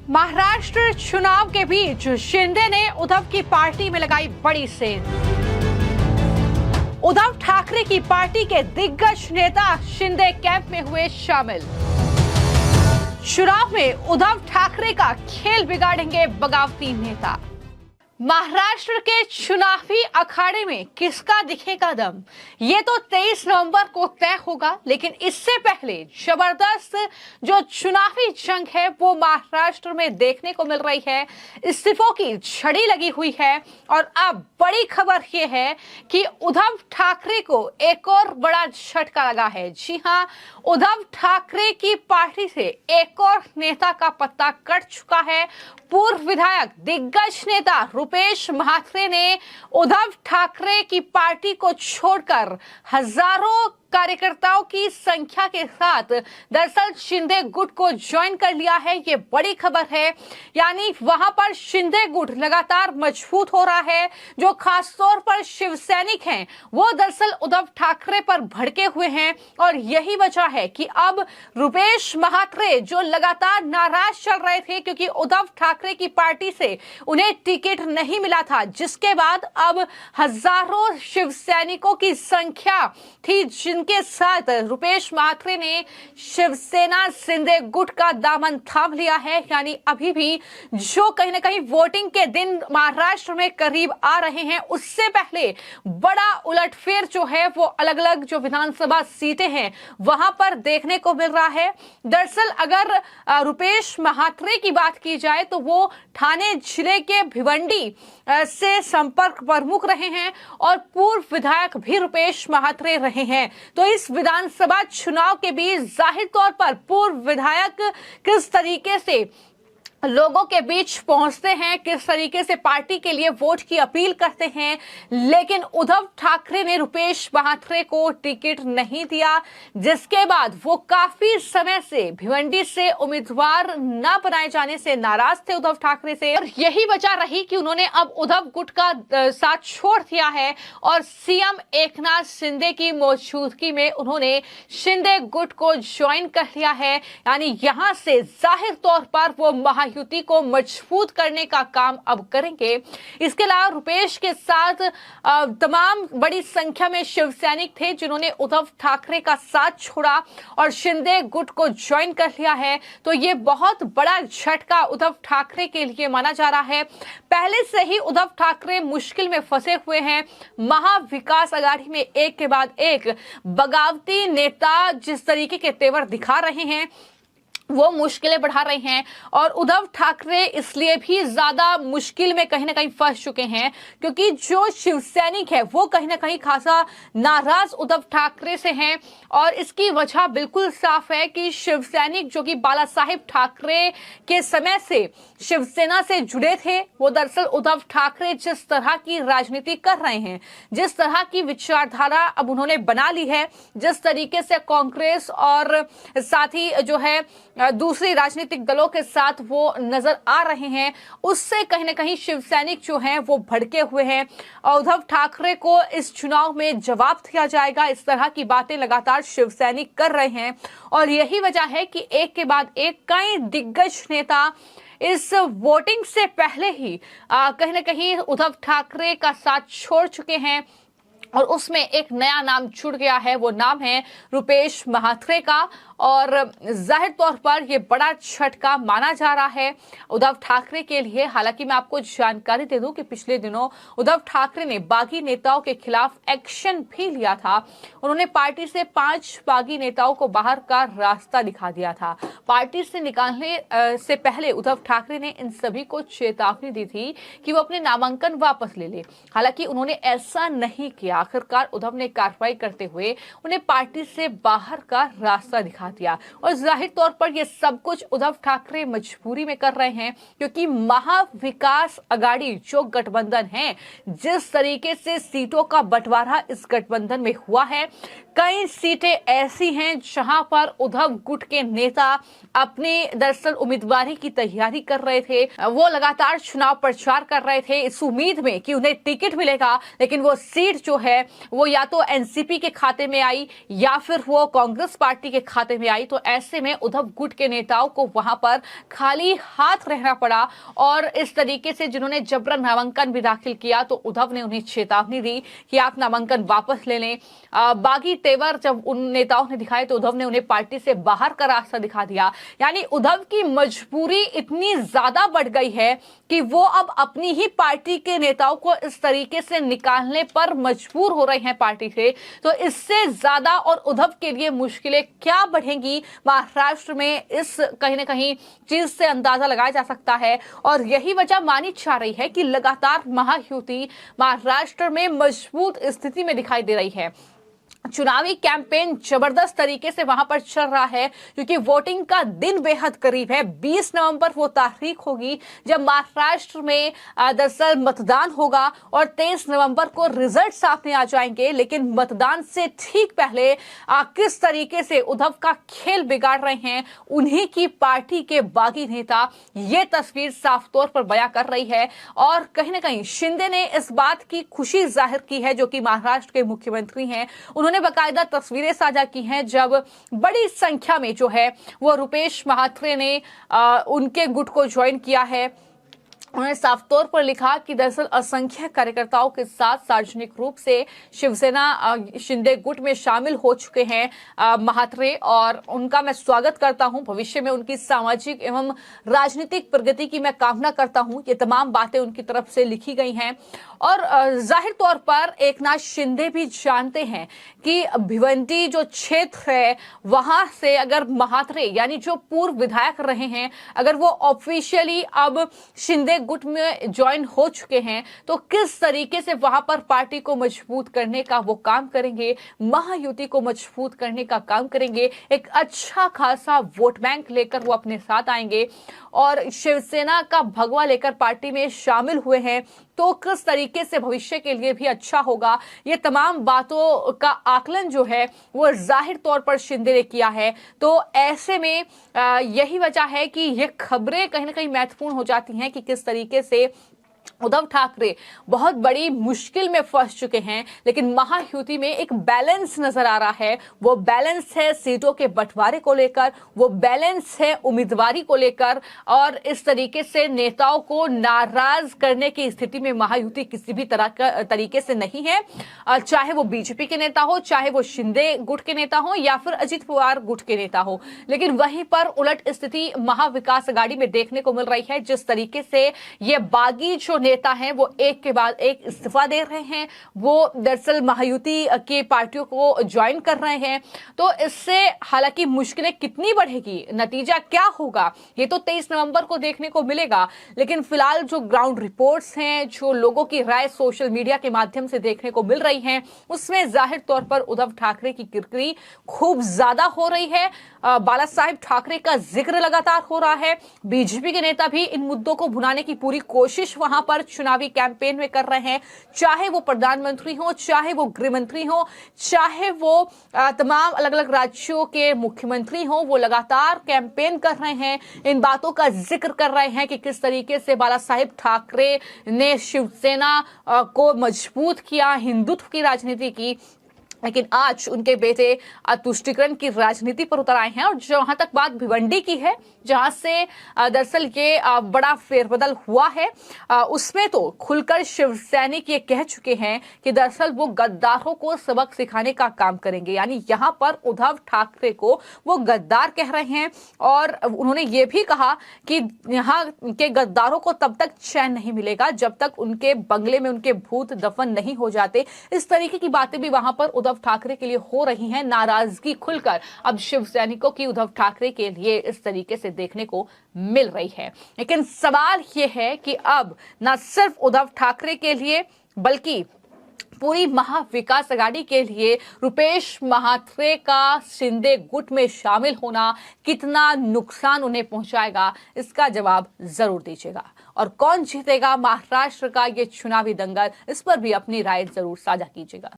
महाराष्ट्र चुनाव के बीच शिंदे ने उद्धव की पार्टी में लगाई बड़ी सेंध। उद्धव ठाकरे की पार्टी के दिग्गज नेता शिंदे कैंप में हुए शामिल। चुनाव में उद्धव ठाकरे का खेल बिगाड़ेंगे बगावती नेता। महाराष्ट्र के चुनावी अखाड़े में किसका दिखेगा दम, ये तो 23 नवंबर को तय होगा। लेकिन इससे पहले जबरदस्त जो चुनावी जंग है वो महाराष्ट्र में देखने को मिल रही है। इस्तीफों की झड़ी लगी हुई है और अब बड़ी खबर ये है कि उद्धव ठाकरे को एक और बड़ा झटका लगा है। जी हां, उद्धव ठाकरे की पार्टी से एक और नेता का पत्ता कट चुका है। पूर्व विधायक दिग्गज नेता रुपेश महात्रे ने उद्धव ठाकरे की पार्टी को छोड़कर हजारों कार्यकर्ताओं की संख्या के साथ दरअसल शिंदे गुट को ज्वाइन कर लिया है। ये बड़ी खबर है, यानी वहां पर शिंदे गुट लगातार मजबूत हो रहा है। जो खासतौर पर शिव सैनिक हैं वो दरअसल उद्धव ठाकरे पर भड़के हुए हैं और यही वजह है कि अब रुपेश महात्रे जो लगातार नाराज चल रहे थे क्योंकि उद्धव ठाकरे की पार्टी से उन्हें टिकट नहीं मिला था, जिसके बाद अब हजारों शिव सैनिकों की संख्या थी जिनके साथ रुपेश महात्रे ने शिवसेना शिंदे गुट का दामन थाम लिया है। यानी अभी भी जो कहीं ना कहीं वोटिंग के दिन महाराष्ट्र में करीब आ रहे हैं, उससे पहले बड़ा उलटफेर जो है वो अलग अलग जो विधानसभा सीटें हैं वहां पर देखने को मिल रहा है। दरअसल अगर रुपेश महात्रे की बात की जाए तो वो ठाणे जिले के भिवंडी से संपर्क प्रमुख रहे हैं और पूर्व विधायक भी रुपेश महात्रे रहे हैं। तो इस विधानसभा चुनाव के बीच जाहिर तौर पर पूर्व विधायक किस तरीके से लोगों के बीच पहुंचते हैं, किस तरीके से पार्टी के लिए वोट की अपील करते हैं, लेकिन उद्धव ठाकरे ने रुपेश महात्रे को टिकट नहीं दिया, जिसके बाद वो काफी समय से भिवंडी से उम्मीदवार न बनाए जाने से नाराज थे उद्धव ठाकरे से। और यही वजह रही कि उन्होंने अब उद्धव गुट का साथ छोड़ दिया है और सीएम एकनाथ शिंदे की मौजूदगी में उन्होंने शिंदे गुट को ज्वाइन कर लिया है। यानी यहां से जाहिर तौर पर वो युति को मजबूत करने का काम अब करेंगे। इसके अलावा रुपेश के साथ तमाम बड़ी संख्या में शिव सैनिक थे जिन्होंने उद्धव ठाकरे का साथ छोड़ा और शिंदे गुट को ज्वाइन कर लिया है। तो ये बहुत बड़ा झटका उद्धव ठाकरे के लिए माना जा रहा है। पहले से ही उद्धव ठाकरे मुश्किल में फंसे हुए हैं। महाविकास अघाड़ी में एक के बाद एक बगावती नेता जिस तरीके के तेवर दिखा रहे हैं वो मुश्किलें बढ़ा रहे हैं और उद्धव ठाकरे इसलिए भी ज्यादा मुश्किल में कहीं ना कहीं फंस चुके हैं क्योंकि जो शिव सैनिक है वो कहीं ना कहीं खासा नाराज उद्धव ठाकरे से हैं। और इसकी वजह बिल्कुल साफ है कि शिव सैनिक जो कि बाला साहेब ठाकरे के समय से शिवसेना से जुड़े थे, वो दरअसल उद्धव ठाकरे जिस तरह की राजनीति कर रहे हैं, जिस तरह की विचारधारा अब उन्होंने बना ली है, जिस तरीके से कांग्रेस और साथ ही जो है दूसरी राजनीतिक दलों के साथ वो नजर आ रहे हैं, उससे कहीं ना कहीं शिव सैनिक जो हैं वो भड़के हुए हैं। उद्धव ठाकरे को इस चुनाव में जवाब दिया जाएगा, इस तरह की बातें लगातार शिव सैनिक कर रहे हैं और यही वजह है कि एक के बाद एक कई दिग्गज नेता इस वोटिंग से पहले ही कहीं ना कहीं उद्धव ठाकरे का साथ छोड़ चुके हैं और उसमें एक नया नाम जुड़ गया है। वो नाम है रुपेश महात्रे का और जाहिर तौर पर यह बड़ा झटका माना जा रहा है उद्धव ठाकरे के लिए। हालांकि मैं आपको जानकारी दे दूं कि पिछले दिनों उद्धव ठाकरे ने बागी नेताओं के खिलाफ एक्शन भी लिया था। उन्होंने पार्टी से 5 बागी नेताओं को बाहर का रास्ता दिखा दिया था। पार्टी से निकालने से पहले उद्धव ठाकरे ने इन सभी को चेतावनी दी थी कि वो अपने नामांकन वापस ले ले। हालांकि उन्होंने ऐसा नहीं किया। आखिरकार उद्धव ने कार्रवाई करते हुए उन्हें पार्टी से बाहर का रास्ता दिखा दिया और जाहिर तौर पर यह सब कुछ उद्धव ठाकरे मजबूरी में कर रहे हैं क्योंकि महाविकास अघाड़ी जो गठबंधन है, जिस तरीके से सीटों का बंटवारा इस गठबंधन में हुआ है, कई सीटें ऐसी हैं जहां पर उद्धव गुट के नेता अपने दरअसल उम्मीदवारी की तैयारी कर रहे थे। वो लगातार चुनाव प्रचार कर रहे थे इस उम्मीद में कि उन्हें टिकट मिलेगा, लेकिन वो सीट जो है वो या तो एनसीपी के खाते में आई या फिर वो कांग्रेस पार्टी के खाते में आई। तो ऐसे में उद्धव गुट के नेताओं को वहां पर खाली हाथ रहना पड़ा और इस तरीके से जिन्होंने जबरन नामांकन भी दाखिल किया तो उद्धव ने उन्हें चेतावनी दी कि आप नामांकन वापस ले लें। बागी तेवर जब उन नेताओं ने दिखाए तो उद्धव ने उन्हें पार्टी से बाहर का रास्ता दिखा दिया। यानी उद्धव की मजबूरी इतनी ज्यादा बढ़ गई है कि वो अब अपनी ही पार्टी के नेताओं को इस तरीके से निकालने पर मजबूर हो रहे हैं पार्टी से। तो इससे ज्यादा और उद्धव के लिए मुश्किलें क्या बढ़ेंगी महाराष्ट्र में, इस कहीं ना कहीं चीज से अंदाजा लगाया जा सकता है। और यही वजह मानी जा रही है कि लगातार महायुति महाराष्ट्र में मजबूत स्थिति में दिखाई दे रही है। चुनावी कैंपेन जबरदस्त तरीके से वहां पर चल रहा है क्योंकि वोटिंग का दिन बेहद करीब है। 20 नवंबर वो तारीख होगी जब महाराष्ट्र में दरअसल मतदान होगा और 23 नवंबर को रिजल्ट सामने आ जाएंगे। लेकिन मतदान से ठीक पहले किस तरीके से उद्धव का खेल बिगाड़ रहे हैं उन्हीं की पार्टी के बागी नेता, ये तस्वीर साफ तौर पर बयां कर रही है। और कहीं ना कहीं शिंदे ने इस बात की खुशी जाहिर की है, जो कि महाराष्ट्र के मुख्यमंत्री हैं। उन्होंने बाकायदा तस्वीरें साझा की हैं जब बड़ी संख्या में जो है वो रुपेश महात्रे ने उनके गुट को ज्वाइन किया है। उन्होंने साफ तौर पर लिखा कि दरअसल असंख्य कार्यकर्ताओं के साथ सार्वजनिक रूप से शिवसेना शिंदे गुट में शामिल हो चुके हैं महात्रे, और उनका मैं स्वागत करता हूं। भविष्य में उनकी सामाजिक एवं राजनीतिक प्रगति की मैं कामना करता हूं। ये तमाम बातें उनकी तरफ से लिखी गई हैं। और जाहिर तौर पर एकनाथ शिंदे भी जानते हैं कि भिवंडी जो क्षेत्र है वहां से अगर महात्रे यानी जो पूर्व विधायक रहे हैं अगर वो ऑफिशियली अब शिंदे गुट में ज्वाइन हो चुके हैं तो किस तरीके से वहां पर पार्टी को मजबूत करने का वो काम करेंगे, महायुति को मजबूत करने का काम करेंगे। एक अच्छा खासा वोट बैंक लेकर वो अपने साथ आएंगे और शिवसेना का भगवा लेकर पार्टी में शामिल हुए हैं तो किस तरीके से भविष्य के लिए भी अच्छा होगा। ये तमाम बातों का आकलन जो है वो जाहिर तौर पर शिंदे ने किया है। तो ऐसे में यही वजह है कि ये खबरें कहीं ना कहीं महत्वपूर्ण हो जाती हैं कि किस तरीके से उद्धव ठाकरे बहुत बड़ी मुश्किल में फंस चुके हैं। लेकिन महायुति में एक बैलेंस नजर आ रहा है। वो बैलेंस है सीटों के बंटवारे को लेकर, वो बैलेंस है उम्मीदवारी को लेकर, और इस तरीके से नेताओं को नाराज करने की स्थिति में महायुति किसी भी तरह का तरीके से नहीं है। चाहे वो बीजेपी के नेता हो, चाहे वो शिंदे गुट के नेता हो या फिर अजित पवार गुट के नेता हो। लेकिन वहीं पर उलट स्थिति महाविकास अघाड़ी में देखने को मिल रही है। जिस तरीके से ये बागी जो नेता हैं वो एक के बाद एक इस्तीफा दे रहे हैं, वो दरअसल महायुति की पार्टियों को ज्वाइन कर रहे हैं। तो इससे हालांकि मुश्किलें कितनी बढ़ेगी, नतीजा क्या होगा, ये तो 23 नवंबर को देखने को मिलेगा। लेकिन फिलहाल जो ग्राउंड रिपोर्ट्स हैं, जो लोगों की राय सोशल मीडिया के माध्यम से देखने को मिल रही हैं, उसमें जाहिर तौर पर उद्धव ठाकरे की किरकिरी खूब ज्यादा हो रही है। बाला साहेब ठाकरे का जिक्र लगातार हो रहा है। बीजेपी के नेता भी इन मुद्दों को भुनाने की पूरी कोशिश वहां पर चुनावी कैंपेन में कर रहे हैं। चाहे वो प्रधानमंत्री हो, चाहे वो गृह मंत्री हो, चाहे वो तमाम अलग अलग राज्यों के मुख्यमंत्री हो, वो लगातार कैंपेन कर रहे हैं, इन बातों का जिक्र कर रहे हैं कि किस तरीके से बाला साहेब ठाकरे ने शिवसेना को मजबूत किया, हिंदुत्व की राजनीति की। लेकिन आज उनके बेटे तुष्टीकरण की राजनीति पर उतर आए हैं। और जहां तक बात भिवंडी की है, जहां से दरअसल ये बड़ा फेरबदल हुआ है, उसमें तो खुलकर शिव सैनिक ये कह चुके हैं कि दरअसल वो गद्दारों को सबक सिखाने का काम करेंगे। यानी यहां पर उद्धव ठाकरे को वो गद्दार कह रहे हैं। और उन्होंने ये भी कहा कि यहाँ के गद्दारों को तब तक चैन नहीं मिलेगा जब तक उनके बंगले में उनके भूत दफन नहीं हो जाते। इस तरीके की बातें भी वहां पर उद्धव ठाकरे के लिए हो रही हैं। नाराजगी खुलकर अब शिव सैनिकों की उद्धव ठाकरे के लिए इस तरीके से देखने को मिल रही है। लेकिन सवाल यह है कि अब न सिर्फ उद्धव ठाकरे के लिए बल्कि पूरी महाविकास अघाड़ी के लिए रुपेश महात्रे का शिंदे गुट में शामिल होना कितना नुकसान उन्हें पहुंचाएगा, इसका जवाब जरूर दीजिएगा। और कौन जीतेगा महाराष्ट्र का ये चुनावी दंगल, इस पर भी अपनी राय जरूर साझा कीजिएगा।